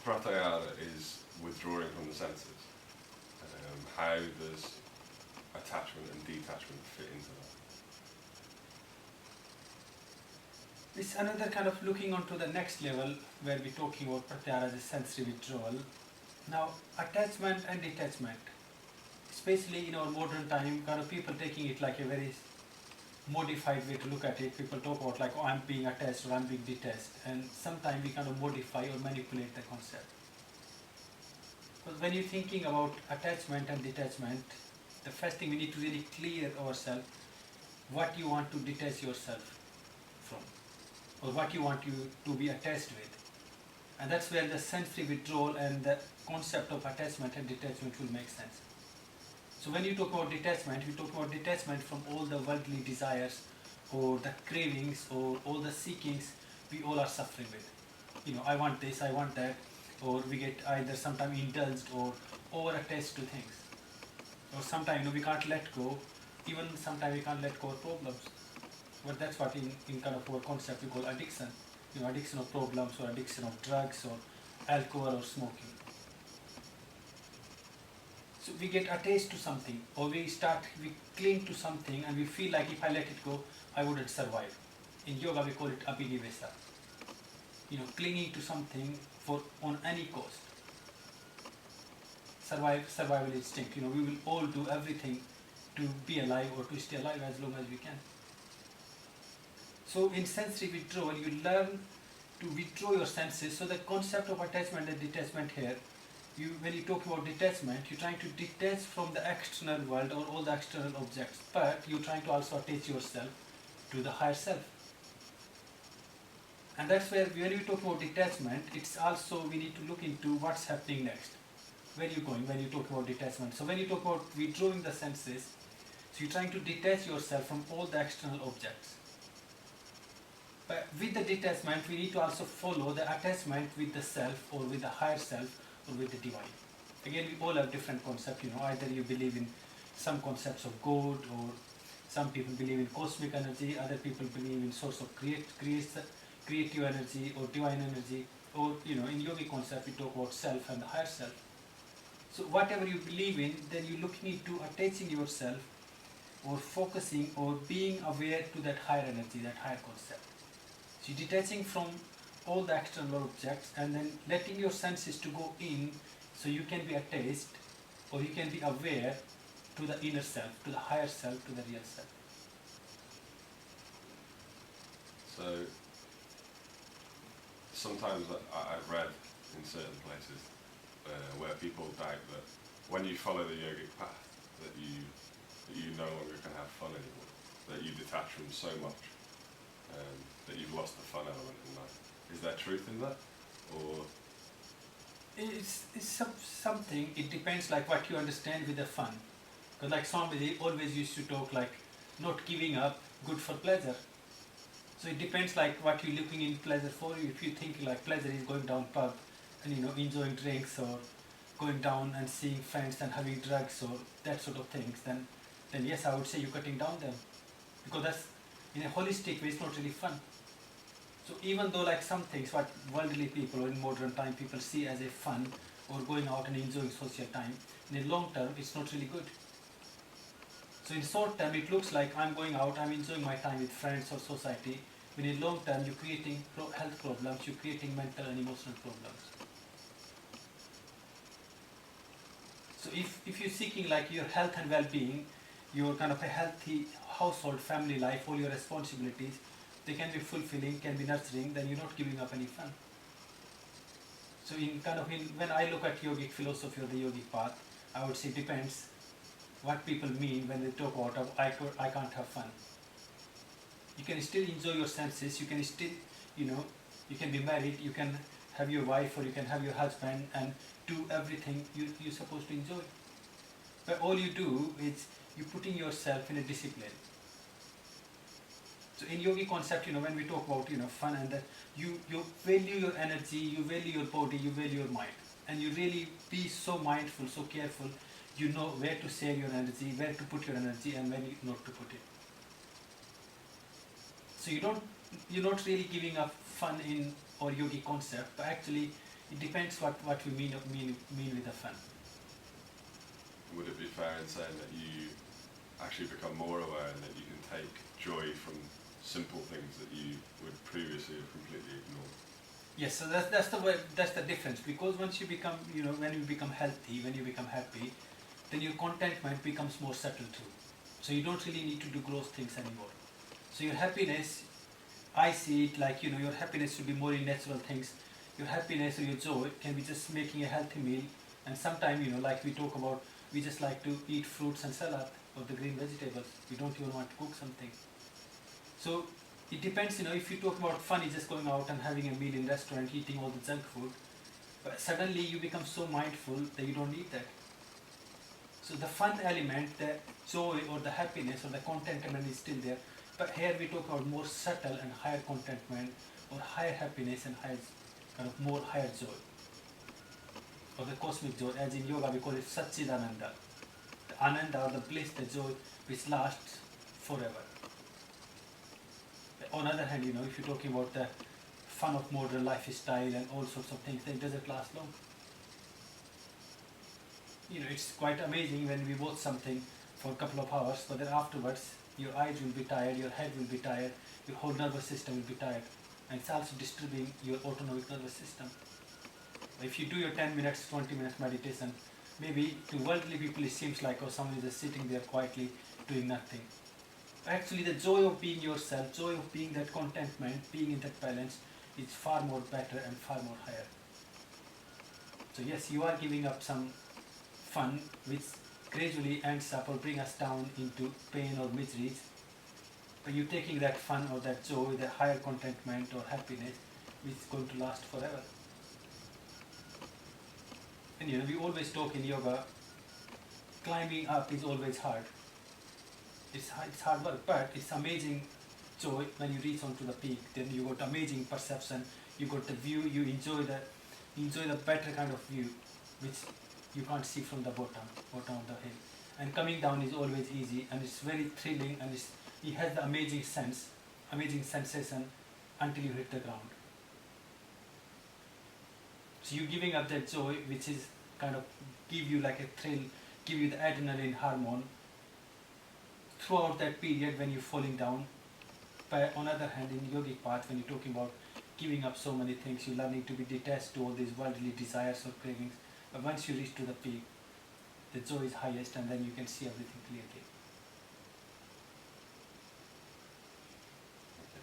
Pratyahra is withdrawing from the senses. How does attachment and detachment fit into that? It's another kind of looking onto the next level where we're talking about pratyahara as a sensory withdrawal. Now, attachment and detachment, especially in our modern time, kind of people taking it like a very modified way to look at it. People talk about like, oh, I'm being attached or I'm being detached, and sometimes we kind of modify or manipulate the concept. Because when you're thinking about attachment and detachment, the first thing we need to really clear ourselves what you want to detach yourself from, or what you want you to be attached with. And that's where the sensory withdrawal and the concept of attachment and detachment will make sense. So when you talk about detachment, we talk about detachment from all the worldly desires or the cravings or all the seekings we all are suffering with. You know, I want this, I want that, or we get either sometimes indulged or over-attached to things. Or sometimes, you know, we can't let go, even sometimes we can't let go of problems. But that's what in kind of our concept we call addiction. You know, addiction of problems or addiction of drugs or alcohol or smoking. So we get attached to something, or we cling to something and we feel like if I let it go, I wouldn't survive. In yoga we call it abhinivesa. You know, clinging to something on any cost. Survival instinct. You know, we will all do everything to be alive or to stay alive as long as we can. So in sensory withdrawal, you learn to withdraw your senses. So the concept of attachment and detachment here, when you talk about detachment, you're trying to detach from the external world or all the external objects, but you're trying to also attach yourself to the higher self. And that's where when we talk about detachment, it's also we need to look into what's happening next. Where are you going when you talk about detachment? So when you talk about withdrawing the senses, so you're trying to detach yourself from all the external objects. But with the detachment, we need to also follow the attachment with the self or with the higher self or with the divine. Again, we all have different concepts. You know, either you believe in some concepts of God, or some people believe in cosmic energy, other people believe in source of creative energy or divine energy, or you know, in yogic concept we talk about self and the higher self. So whatever you believe in, then you're looking into attaching yourself or focusing or being aware to that higher energy, that higher concept. So you're detaching from all the external objects and then letting your senses to go in so you can be attached or you can be aware to the inner self, to the higher self, to the real self. So sometimes I've read in certain places where people doubt that when you follow the yogic path that you no longer can have fun anymore, that you detach from so much that you've lost the fun element in life. Is there truth in that, or? It's something, it depends like what you understand with the fun. Because like Swami always used to talk like not giving up, good for pleasure. So it depends like what you're looking in pleasure for. If you think like pleasure is going down pub and you know enjoying drinks or going down and seeing friends and having drugs or that sort of things, then yes, I would say you're cutting down them. Because that's in a holistic way, it's not really fun. So even though like some things what worldly people or in modern time people see as a fun or going out and enjoying social time, in the long term it's not really good. So in short term it looks like I'm going out, I'm enjoying my time with friends or society. When in long term you're creating health problems, you're creating mental and emotional problems. So if you're seeking like your health and well-being, your kind of a healthy household, family life, all your responsibilities, they can be fulfilling, can be nurturing, then you're not giving up any fun. So when I look at yogic philosophy or the yogic path, I would say depends what people mean when they talk about I can't have fun. You can still enjoy your senses, you can still, you can be married, you can have your wife or you can have your husband and do everything you're supposed to enjoy. But all you do is you're putting yourself in a discipline. So in yogi concept, when we talk about fun and that, you value your energy, you value your body, you value your mind, and you really be so mindful, so careful. You know where to save your energy, where to put your energy, and when not to put it. So you're not really giving up fun in or yogi concept, but actually It depends what we mean with the fun. Would it be fair in saying that you actually become more aware and that you can take joy from simple things that you would previously have completely ignored? Yes, so that's the difference, because once you become, when you become healthy, when you become happy, then your contentment becomes more subtle too. So you don't really need to do gross things anymore. So your happiness, I see it like, your happiness should be more in natural things. Your happiness or your joy can be just making a healthy meal, and sometimes, like we talk about, we just like to eat fruits and salad or the green vegetables. We don't even want to cook something. So it depends, if you talk about fun, is just going out and having a meal in restaurant, eating all the junk food, but suddenly you become so mindful that you don't need that. So the fun element, the joy or the happiness or the contentment is still there, but here we talk about more subtle and higher contentment or higher happiness and higher joy, or the cosmic joy. As in yoga we call it Satchidananda, the Ananda or the bliss, the joy which lasts forever. On the other hand, if you're talking about the fun of modern lifestyle and all sorts of things, then it doesn't last long. It's quite amazing when we watch something for a couple of hours, but then afterwards your eyes will be tired, your head will be tired, your whole nervous system will be tired, and it's also disturbing your autonomic nervous system. If you do your 10 minutes, 20 minutes meditation, maybe to worldly people it seems like, oh, someone is just sitting there quietly doing nothing. Actually, the joy of being yourself, joy of being that contentment, being in that balance, is far more better and far more higher. So yes, you are giving up some fun which gradually ends up or bring us down into pain or miseries, but you're taking that fun or that joy, that higher contentment or happiness, which is going to last forever. And we always talk in yoga, climbing up is always hard. It's hard work, but it's amazing joy when you reach onto the peak. Then you got amazing perception, you got the view, you enjoy the better kind of view, which you can't see from the bottom of the hill. And coming down is always easy, and it's very thrilling, and it has the amazing sensation until you hit the ground. So you're giving up that joy, which is kind of give you like a thrill, give you the adrenaline hormone throughout that period when you're falling down. But on the other hand, in yogic path, when you're talking about giving up so many things, you're learning to be detached to all these worldly desires or cravings. But once you reach to the peak, the joy is highest, and then you can see everything clearly.